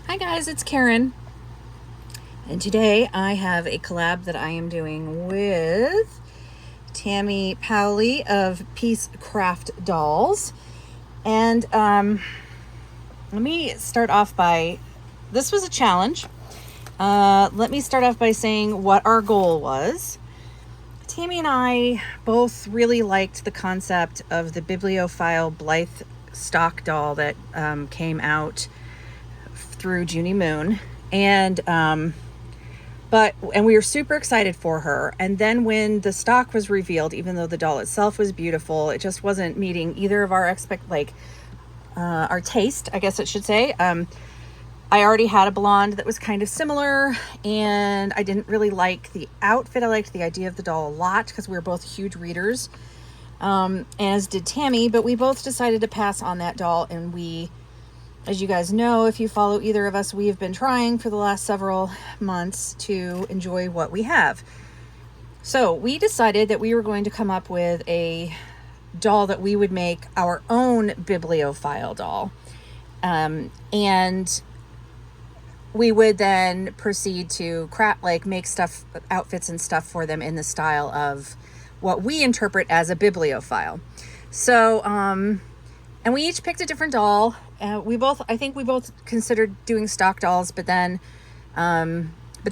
Hi guys, it's Karen, and today I have a collab that I am doing with Tammy Powley of Peace Craft Dolls. And let me start off by, this was a challenge. Let me start off by saying what our goal was. Tammy and I both really liked the concept of the Bibliophile Blythe stock doll that came out through Junie Moon, and we were super excited for her. And then when the stock was revealed, even though the doll itself was beautiful, it just wasn't meeting either of our our taste, I guess it should say. I already had a blonde that was kind of similar, and I didn't really like the outfit. I liked the idea of the doll a lot because we were both huge readers, as did Tammy, but we both decided to pass on that doll. And we, as you guys know, if you follow either of us, we have been trying for the last several months to enjoy what we have. So we decided that we were going to come up with a doll that we would make our own Bibliophile doll. And we would then proceed to make stuff, outfits and stuff for them in the style of what we interpret as a bibliophile. So, and we each picked a different doll. I think we both considered doing stock dolls, but then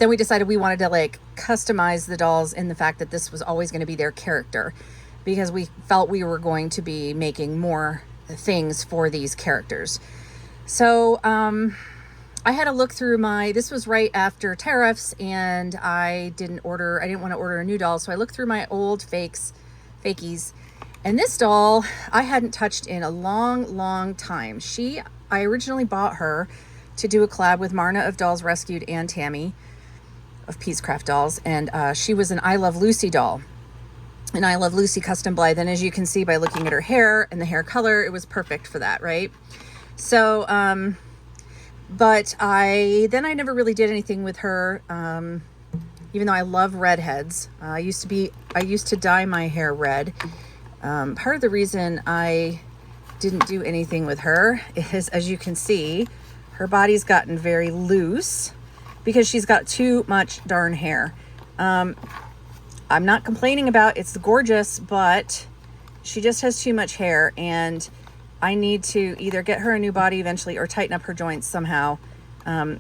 we decided we wanted to customize the dolls in the fact that this was always going to be their character, because we felt we were going to be making more things for these characters. So, I had to look through this was right after tariffs, and I didn't want to order a new doll. So I looked through my old fakies. And this doll I hadn't touched in a long time. I originally bought her to do a collab with Marna of Dolls Rescued and Tammy of Peace Craft Dolls. And she was an I Love Lucy doll. An I Love Lucy custom Blythe. And as you can see by looking at her hair and the hair color, it was perfect for that, right? So, but I never really did anything with her, even though I love redheads. I used to dye my hair red. Part of the reason I didn't do anything with her is, as you can see, her body's gotten very loose because she's got too much darn hair. I'm not complaining about it's gorgeous, but she just has too much hair, and I need to either get her a new body eventually or tighten up her joints somehow.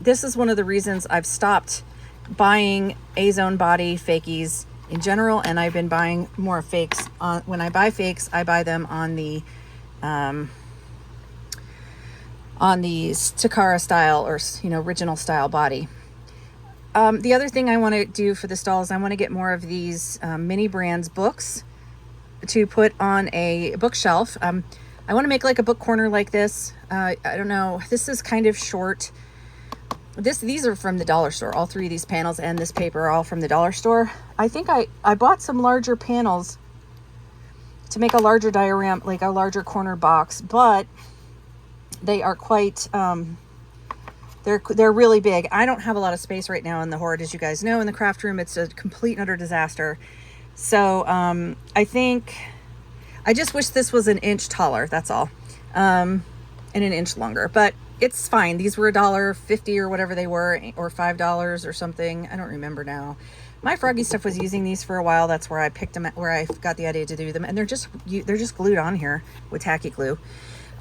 This is one of the reasons I've stopped buying A-Zone body fakies in general, and I've been buying more fakes. When I buy fakes, I buy them on the Takara style, or original style body. The other thing I want to do for this doll is I want to get more of these mini brands books to put on a bookshelf. I want to make a book corner like this. I don't know. This is kind of short. These are from the dollar store. All three of these panels and this paper are all from the dollar store. I think I bought some larger panels to make a larger diorama, like a larger corner box, but they are quite, they're really big. I don't have a lot of space right now in the hoard. As you guys know, in the craft room, it's a complete and utter disaster. So, I think I just wish this was an inch taller, that's all, and an inch longer, but it's fine. These were $1.50 or whatever they were, or $5 or something. I don't remember now. My Froggy Stuff was using these for a while. That's where I picked them, where I got the idea to do them, and they're just glued on here with tacky glue.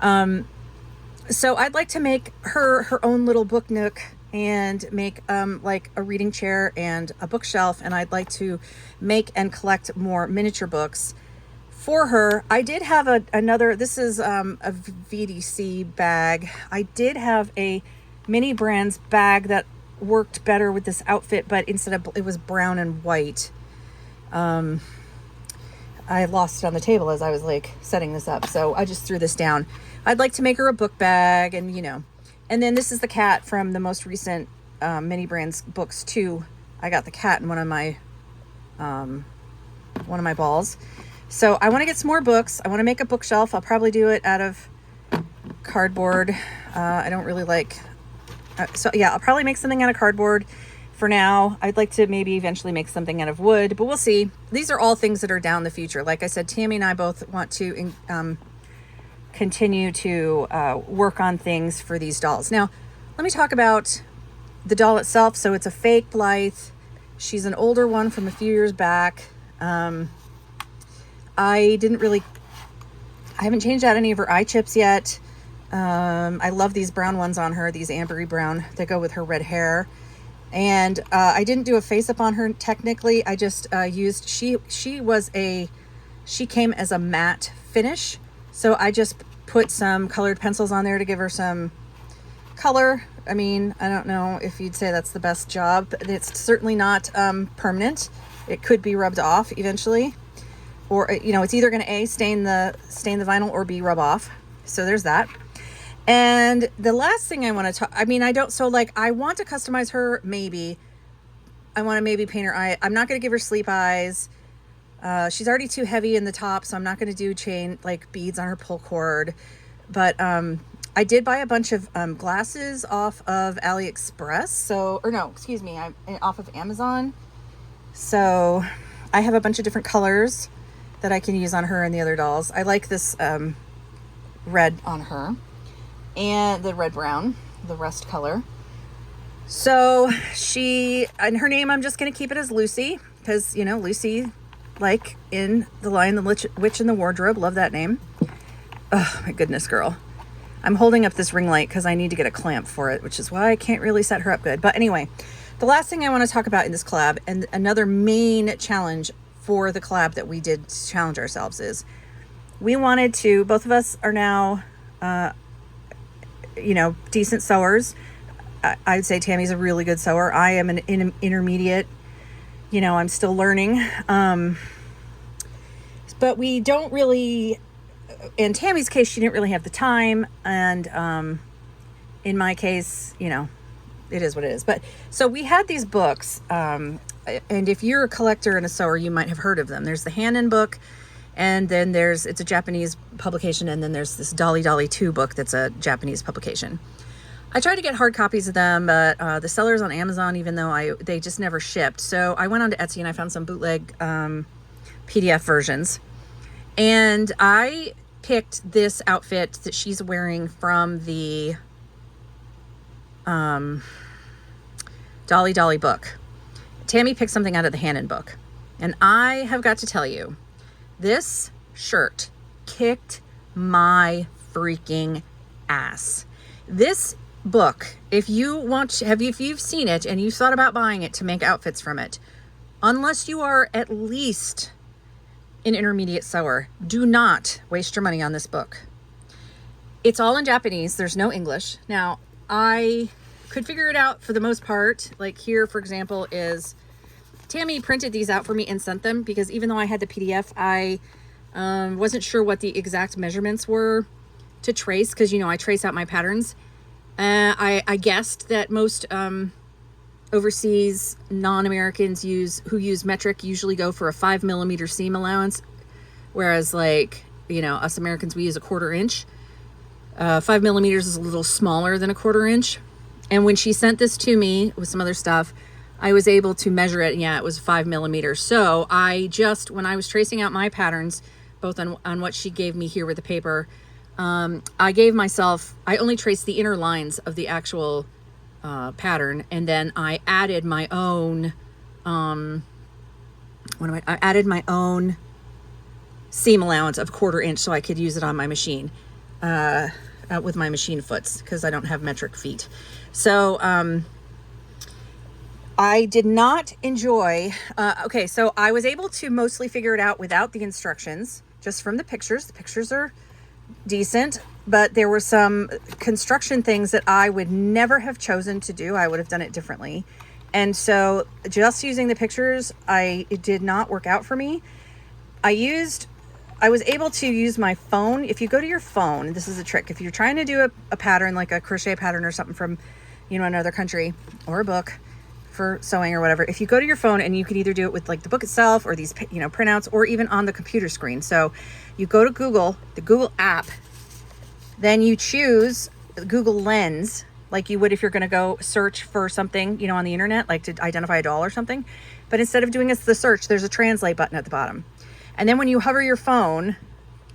So I'd like to make her own little book nook, and make like a reading chair and a bookshelf, and I'd like to make and collect more miniature books for her. I did have another, this is a VDC bag. I did have a mini brands bag that worked better with this outfit, but instead of, it was brown and white. I lost it on the table as I was setting this up, so I just threw this down. I'd like to make her a book bag, and and then this is the cat from the most recent mini brands books too. I got the cat in one of my balls. So I want to get some more books. I want to make a bookshelf. I'll probably do it out of cardboard. I don't really so yeah, I'll probably make something out of cardboard for now. I'd like to maybe eventually make something out of wood, but we'll see. These are all things that are down the future. Like I said, Tammy and I both want to continue to work on things for these dolls. Now, let me talk about the doll itself. So it's a fake Blythe. She's an older one from a few years back. I haven't changed out any of her eye chips yet. I love these brown ones on her, these ambery brown that go with her red hair. And I didn't do a face up on her technically. I just used, she came as a matte finish. So I just put some colored pencils on there to give her some color. I mean, I don't know if you'd say that's the best job, but it's certainly not permanent. It could be rubbed off eventually, or it's either going to A, stain the vinyl, or B, rub off. So there's that. And the last thing I want to talk, I want to customize her. Maybe I want to maybe paint her eye. I'm not going to give her sleep eyes. She's already too heavy in the top, so I'm not going to do chain like beads on her pull cord. But I did buy a bunch of glasses off of AliExpress. Off of Amazon. So I have a bunch of different colors that I can use on her and the other dolls. I like this red on her, and the red brown, the rust color. So and her name, I'm just going to keep it as Lucy, because Lucy, like in The Lion, the Witch, and the Wardrobe. Love that name. Oh my goodness, girl. I'm holding up this ring light because I need to get a clamp for it, which is why I can't really set her up good. But anyway, the last thing I want to talk about in this collab, and another main challenge for the collab that we did to challenge ourselves, is we wanted to, both of us are now decent sewers. I'd say Tammy's a really good sewer. I am an intermediate. I'm still learning. But we don't really, in Tammy's case, she didn't really have the time. And in my case, it is what it is. But so we had these books. And if you're a collector and a sewer, you might have heard of them. There's the Hanan book. And then it's a Japanese publication. And then there's this Dolly Dolly 2 book that's a Japanese publication. I tried to get hard copies of them, but the sellers on Amazon, even though they just never shipped. So I went on to Etsy and I found some bootleg PDF versions. And I picked this outfit that she's wearing from the Dolly Dolly book. Tammy picked something out of the Hanan book. And I have got to tell you, this shirt kicked my freaking ass. This book, if you've seen it and you've thought about buying it to make outfits from it, unless you are at least an intermediate sewer, do not waste your money on this book. It's all in Japanese. There's no English. Now, I could figure it out for the most part. Like here, for example, is Tammy printed these out for me and sent them, because even though I had the PDF, I wasn't sure what the exact measurements were to trace, because I trace out my patterns. I guessed that most overseas non-Americans who use metric usually go for a 5mm seam allowance, whereas us Americans, we use a 1/4 inch. 5mm is a little smaller than a 1/4 inch. And when she sent this to me with some other stuff, I was able to measure it. And yeah, it was 5mm. So when I was tracing out my patterns, both on what she gave me here with the paper, I only traced the inner lines of the actual pattern, and then I added my own I added my own seam allowance of 1/4 inch so I could use it on my machine with my machine foots, because I don't have metric feet. So I did not enjoy so I was able to mostly figure it out without the instructions, just from the pictures. The pictures are decent, but there were some construction things that I would never have chosen to do. I would have done it differently. And so just using the pictures, it did not work out for me. I was able to use my phone. If you go to your phone, this is a trick. If you're trying to do a pattern, like a crochet pattern or something from, another country, or a book for sewing or whatever, if you go to your phone, and you can either do it with the book itself or these, printouts, or even on the computer screen. So you go to Google, the Google app, then you choose Google Lens, like you would if you're going to go search for something, on the internet, like to identify a doll or something. But instead of doing the search, there's a translate button at the bottom. And then when you hover your phone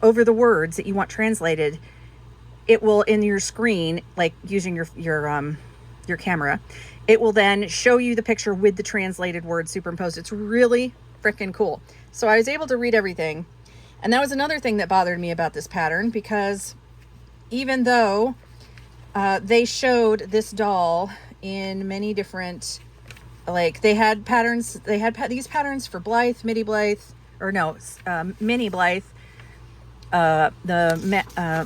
over the words that you want translated, it will, in your screen, like using your your camera, it will then show you the picture with the translated words superimposed. It's really freaking cool. So I was able to read everything. And that was another thing that bothered me about this pattern, because even though they showed this doll in many different, like they had patterns, they had these patterns for Blythe, Mini Blythe, or no, Mini Blythe, the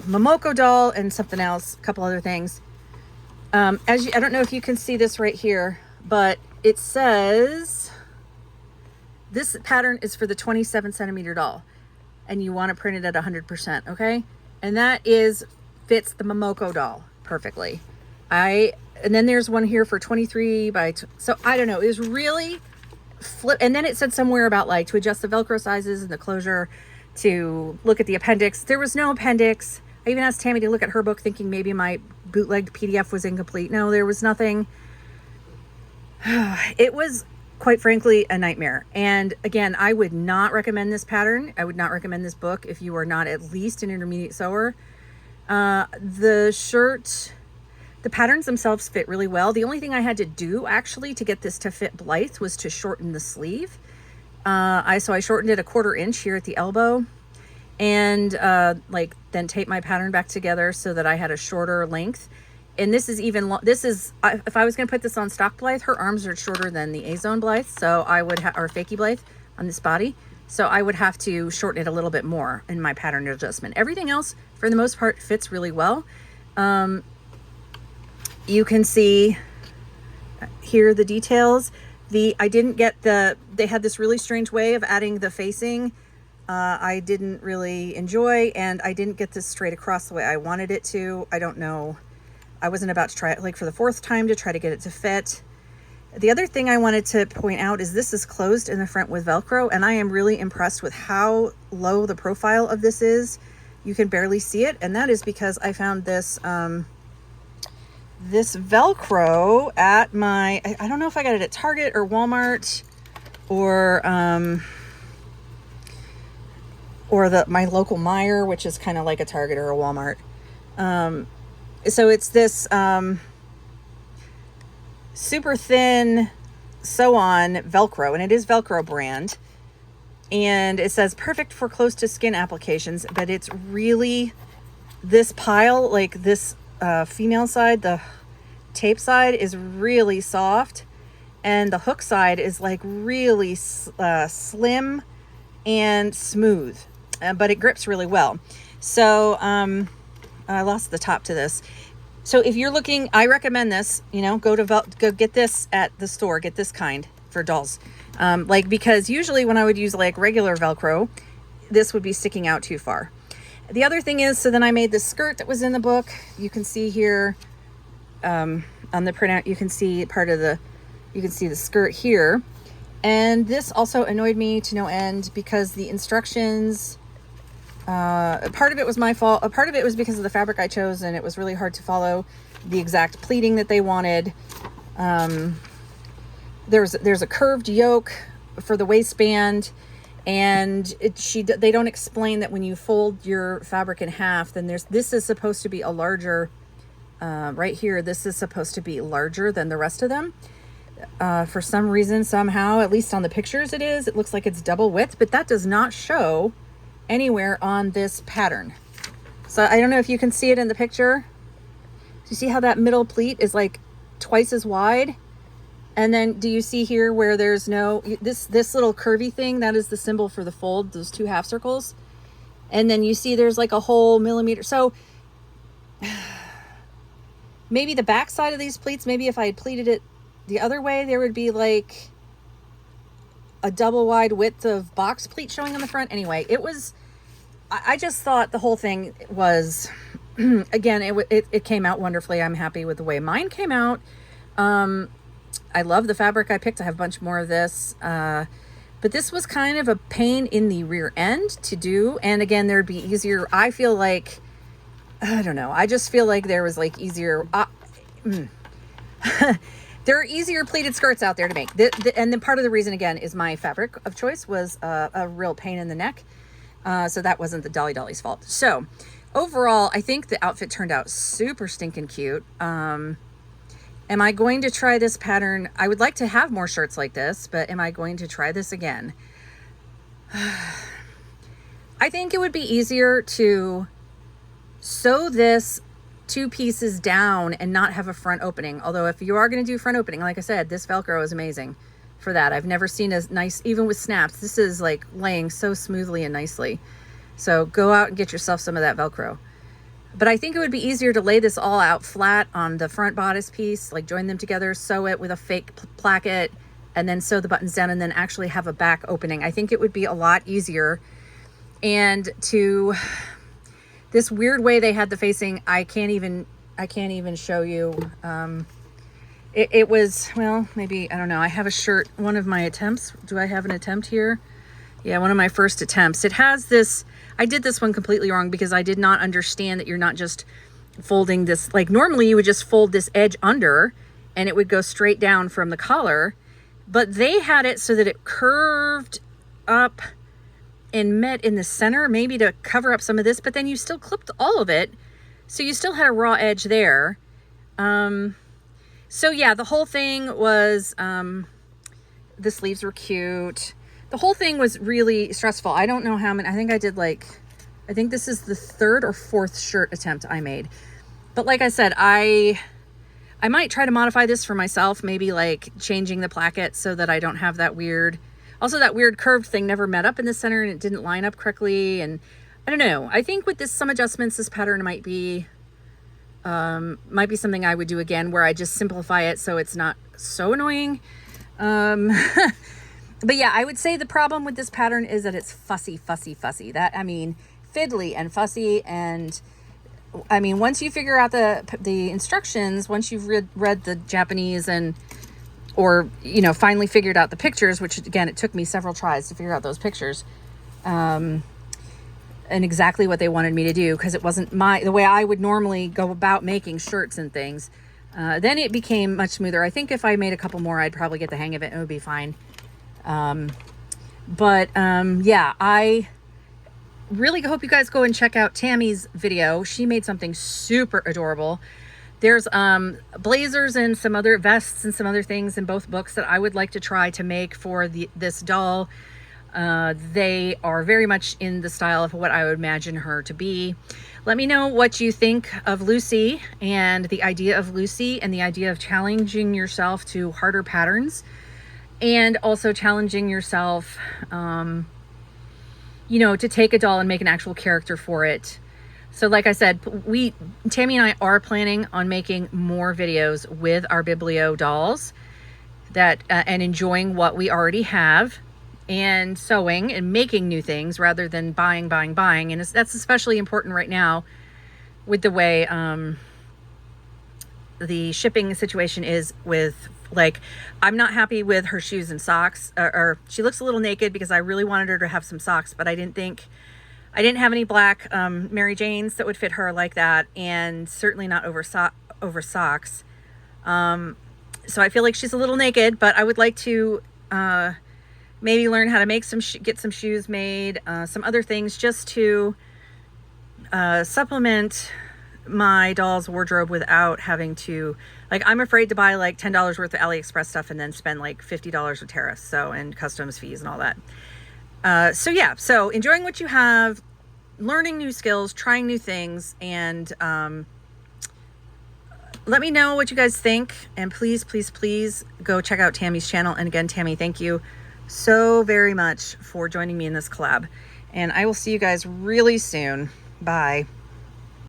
Momoko doll, and something else, a couple other things. I don't know if you can see this right here, but it says this pattern is for the 27 centimeter doll, and you want to print it at 100%, okay? And that fits the Momoko doll perfectly. And then there's one here for 23 by, so I don't know, it was really flip. And then it said somewhere about like to adjust the Velcro sizes and the closure, to look at the appendix. There was no appendix. I even asked Tammy to look at her book, thinking maybe my bootlegged PDF was incomplete. No, there was nothing. It was, quite frankly, a nightmare. And again, I would not recommend this pattern. I would not recommend this book if you are not at least an intermediate sewer. The shirt, the patterns themselves fit really well. The only thing I had to do actually to get this to fit Blythe was to shorten the sleeve. So I shortened it 1/4 inch here at the elbow, and then tape my pattern back together so that I had a shorter length. And this is even, if I was going to put this on stock Blythe, her arms are shorter than the A-Zone Blythe, so I would or Fakey Blythe on this body. So I would have to shorten it a little bit more in my pattern adjustment. Everything else, for the most part, fits really well. You can see here the details. I didn't get they had this really strange way of adding the facing. I didn't really enjoy, and I didn't get this straight across the way I wanted it to. I don't know. I wasn't about to try it like for the 4th time to try to get it to fit. The other thing I wanted to point out is this is closed in the front with Velcro, and I am really impressed with how low the profile of this is. You can barely see it, and that is because I found this this Velcro at I don't know if I got it at Target or Walmart or my local Meijer, which is kind of like a Target or a Walmart. So it's this super thin sew-on Velcro, and it is Velcro brand, and it says perfect for close to skin applications, but it's really, this pile, like this female side, the tape side is really soft, and the hook side is like really slim and smooth, but it grips really well. So I lost the top to this. So if you're looking, I recommend this, go get this at the store, get this kind for dolls. Because usually when I would use like regular Velcro, this would be sticking out too far. The other thing is, so then I made this skirt that was in the book. You can see here, on the printout, you can see the skirt here. And this also annoyed me to no end because the instructions, part of it was my fault. A part of it was because of the fabric I chose, and it was really hard to follow the exact pleating that they wanted. There's a curved yoke for the waistband, and they don't explain that when you fold your fabric in half, then this is supposed to be a larger, right here, this is supposed to be larger than the rest of them. For some reason, somehow, at least on the pictures it looks like it's double width, but that does not show anywhere on this pattern. So I don't know if you can see it in the picture. Do you see how that middle pleat is like twice as wide? And then do you see here where there's this little curvy thing, that is the symbol for the fold, those 2 half circles. And then you see there's like a whole millimeter. So maybe the back side of these pleats, maybe if I had pleated it the other way, there would be like a double wide width of box pleat showing on the front. Anyway, I just thought the whole thing was, again, it came out wonderfully. I'm happy with the way mine came out. I love the fabric I picked. I have a bunch more of this. But this was kind of a pain in the rear end to do. And again, there'd be easier. I feel like, I don't know. I just feel like there was like easier. There are easier pleated skirts out there to make. And then part of the reason, again, is my fabric of choice was a real pain in the neck. So that wasn't the Dolly's fault. So overall, I think the outfit turned out super stinking cute. Am I going to try this pattern? I would like to have more shirts like this, but am I going to try this again? I think it would be easier to sew this 2 pieces down and not have a front opening. Although if you are going to do front opening, like I said, this Velcro is amazing for that. I've never seen as nice, even with snaps, this is like laying so smoothly and nicely. So go out and get yourself some of that Velcro. But I think it would be easier to lay this all out flat on the front bodice piece, like join them together, sew it with a fake placket, and then sew the buttons down and then actually have a back opening. I think it would be a lot easier. And to this weird way they had the facing, I can't even show you. It was, well, maybe, I don't know. I have a shirt, one of my attempts. Do I have an attempt here? Yeah, one of my first attempts. It has this, I did this one completely wrong because I did not understand that you're not just folding this, like normally you would just fold this edge under and it would go straight down from the collar, but they had it so that it curved up and met in the center, maybe to cover up some of this, but then you still clipped all of it. So you still had a raw edge there. So yeah, the whole thing was, the sleeves were cute. The whole thing was really stressful. I don't know how many, I think I did like, I think this is the 3rd or 4th shirt attempt I made. But like I said, I might try to modify this for myself, maybe like changing the placket so that I don't have that weird, also that weird curved thing never met up in the center and it didn't line up correctly. And I don't know, I think with this, some adjustments, this pattern might be something I would do again, where I just simplify it so it's not so annoying. But yeah, I would say the problem with this pattern is that it's fussy. That, I mean, fiddly and fussy. And I mean, once you figure out the instructions, once you've read the Japanese or, you know, finally figured out the pictures, which again, it took me several tries to figure out those pictures, and exactly what they wanted me to do, because it wasn't the way I would normally go about making shirts and things. Then it became much smoother. I think if I made a couple more, I'd probably get the hang of it and it would be fine. Yeah, I really hope you guys go and check out Tammy's video. She made something super adorable. There's blazers and some other vests and some other things in both books that I would like to try to make for this doll. They are very much in the style of what I would imagine her to be. Let me know what you think of Lucy and the idea of Lucy and the idea of challenging yourself to harder patterns, and also challenging yourself, you know, to take a doll and make an actual character for it. So like I said, Tammy and I are planning on making more videos with our Biblio dolls and enjoying what we already have and sewing and making new things rather than buying. And that's especially important right now with the way the shipping situation is with, like, I'm not happy with her shoes and socks, or she looks a little naked because I really wanted her to have some socks, but I didn't have any black Mary Janes that would fit her like that, and certainly not over socks. So I feel like she's a little naked, but I would like to maybe learn how to make get some shoes made, some other things just to supplement my doll's wardrobe without having to, like, I'm afraid to buy like $10 worth of AliExpress stuff and then spend like $50 with tariffs, and customs fees and all that. So yeah, so enjoying what you have, learning new skills, trying new things, and let me know what you guys think. And please go check out Tammy's channel. And again, Tammy, thank you so very much for joining me in this collab. And I will see you guys really soon. Bye.